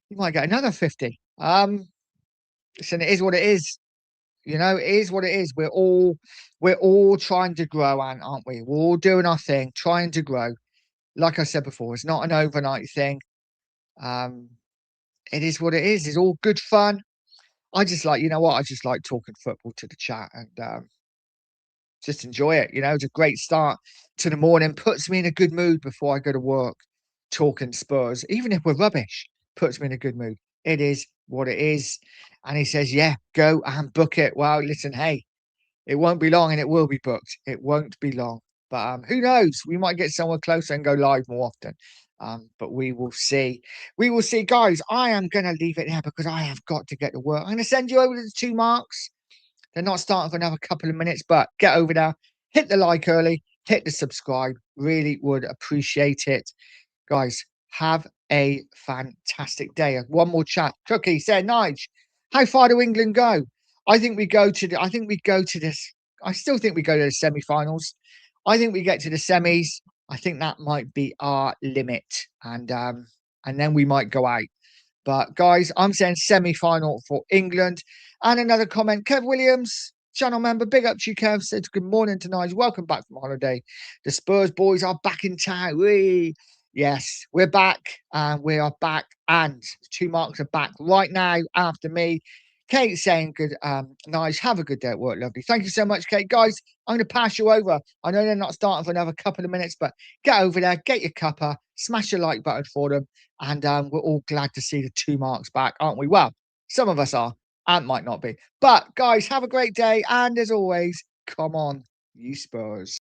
You might get another 50. Listen, it is what it is. You know, it is what it is. We're all trying to grow, aren't we? We're all doing our thing, trying to grow. Like I said before, it's not an overnight thing. It is what it is. It's all good fun. I just like, you know what? I just like talking football to the chat and just enjoy it. You know, it's a great start to the morning. Puts me in a good mood before I go to work. Talking Spurs, even if we're rubbish, puts me in a good mood. It is what it is. And he says, yeah, go and book it. Well, listen, hey, it won't be long and it will be booked. It won't be long. But who knows? We might get somewhere closer and go live more often. But we will see. We will see. Guys, I am going to leave it there because I have got to get to work. I'm going to send you over to the 2 marks. They're not starting for another couple of minutes, but get over there. Hit the like early. Hit the subscribe. Really would appreciate it. Guys, have a fantastic day. One more chat. Cookie said, Nige, how far do England go? I think we go to this. I still think we go to the semi-finals. I think we get to the semis. I think that might be our limit. And then we might go out. But guys, I'm saying semi-final for England. And another comment, Kev Williams, channel member, big up to you, Kev, said good morning tonight. Welcome back from holiday. The Spurs boys are back in town. Yes, we're back and we are back. And the 2 marks are back right now after me. Kate saying good, nice. Have a good day at work, lovely. Thank you so much, Kate. Guys, I'm going to pass you over. I know they're not starting for another couple of minutes, but get over there, get your cuppa, smash the like button for them. And we're all glad to see the 2 marks back, aren't we? Well, some of us are and might not be. But guys, have a great day. And as always, come on, you Spurs.